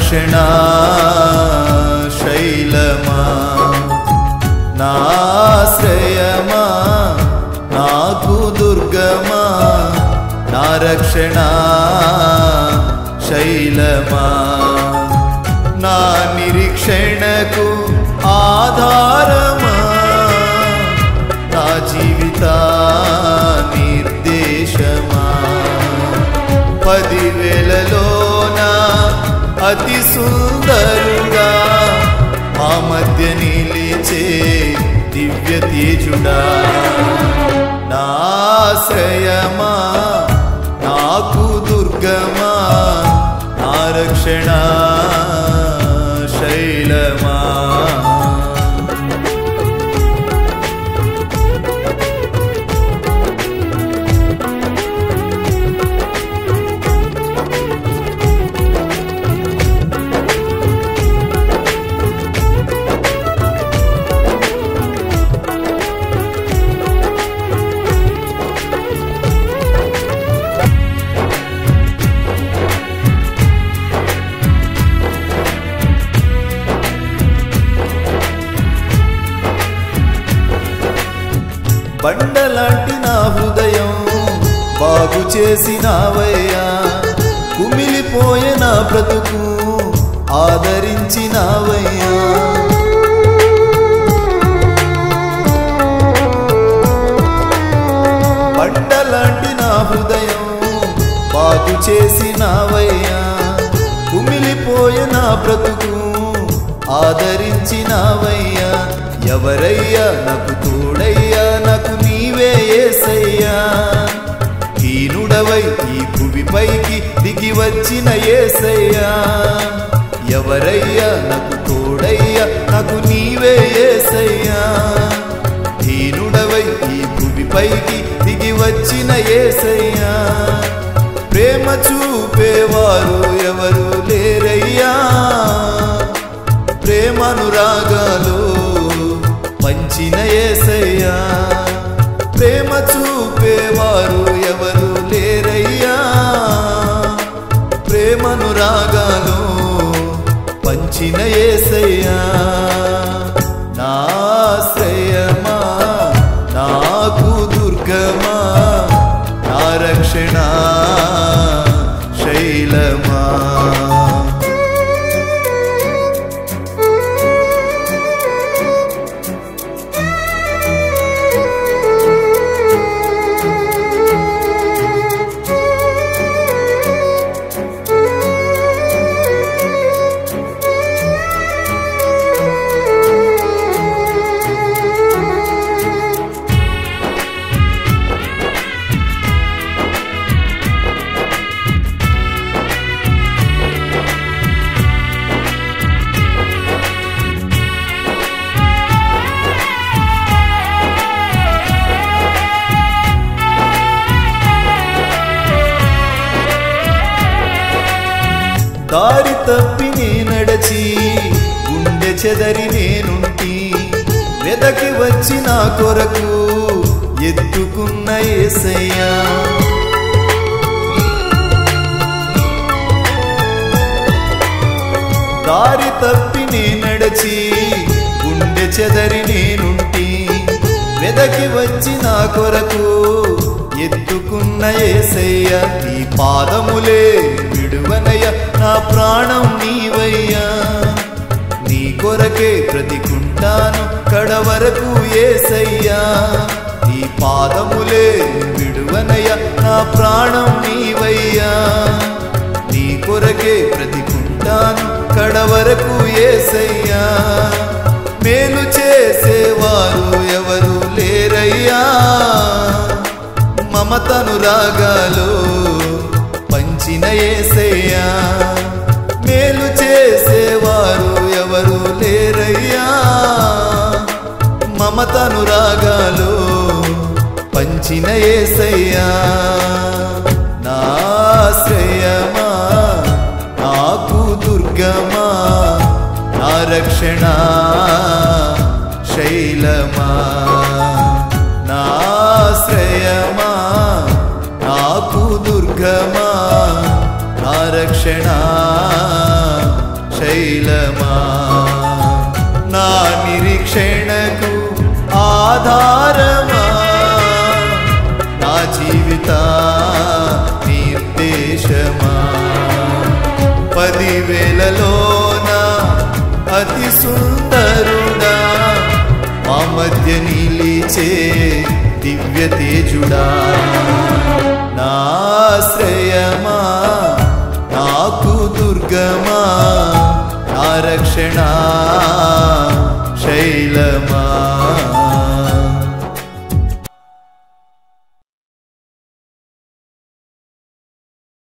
రక్షణ శైలమా నాశ్రయమా నాకు దుర్గమా నా రక్షణ శైలమా నా నిరీక్షణకు ఆధారమా నా జీవిత నిర్దేశమా 10,000లోన అతి సుందరుడా మా మధ్య నిలిచే దివ్య తేజుడా నా ఆశ్రయమా నాకు దుర్గమా నా రక్షణ శైలమా బండలాంటి నా హృదయం బాగు చేసినావయ్యా కుమిలిపోయే నా బ్రతుకు ఆదరించినావయ్యా బండలాంటి నా హృదయం బాగు చేసినావయ్యా కుమిలిపోయే నా బ్రతుకు ఆదరించినావయ్యా ఎవరయ్యా నాకు తోడయ్యా నాకు నీవే యేసయ్యా హీనుడవై ఈ భూమిపైకి దిగి వచ్చిన యేసయ్యా ఎవరయ్యా నాకు తోడయ్యా నాకు నీవే యేసయ్యా హీనుడవై ఈ భూమిపైకి దిగి వచ్చిన యేసయ్యా ప్రేమ చూపేవారు ఎవరు లేరయ్యా ప్రేమనురాగాలు పంచిన యేసయ్యా ప్రేమ చూపేవారు ఎవరు లేరయ్యా ప్రేమనురాగాలు పంచిన యేసయ్యా నా ఆశ్రయమా నాకు దుర్గమా నా రక్షణ శైలమా దారి తప్పి నే నడచి గుండె చెదరి నేనుంటి వెదకి వచ్చి నా కొరకు ఎత్తుకున్న యేసయ్యా దారి తప్పి నే నడచి గుండె చెదరి నేనుంటి వెదకి వచ్చి నా కొరకు ఎత్తుకున్న యేసయ్యా నీ పాదములే విడువనయ్యా నా ప్రాణం నీవయ్యా నీ కొరకే బ్రతికుంటాను కడవరకు యేసయ్యా నీ పాదములే విడువనయ్యా నా ప్రాణం నీవయ్యా నీ కొరకే బ్రతికుంటాను కడవరకు యేసయ్యా మేలు చేసేవారు ఎవరు లేరయ్యా మమతనురాగాలు పంచిన యేసయ్యా మేలు చేసేవారు ఎవరు లేరయ్యా మమతనురాగాలు పంచిన యేసయ్యా నా ఆశ్రయమా నాకు దుర్గమా నా రక్షణ శైలమా నా ఆశ్రయమా నాకు దుర్గమా నా రక్షణ శైలమా నా నిరీక్షణకు ఆధారమా నా జీవిత నిర్దేశమా 10,000లోన అతి సుందరుడా మా మధ్య నిలిచే దివ్య తేజుడా నా ఆశ్రయమా నాకు దుర్గమా నా రక్షణ శైలమా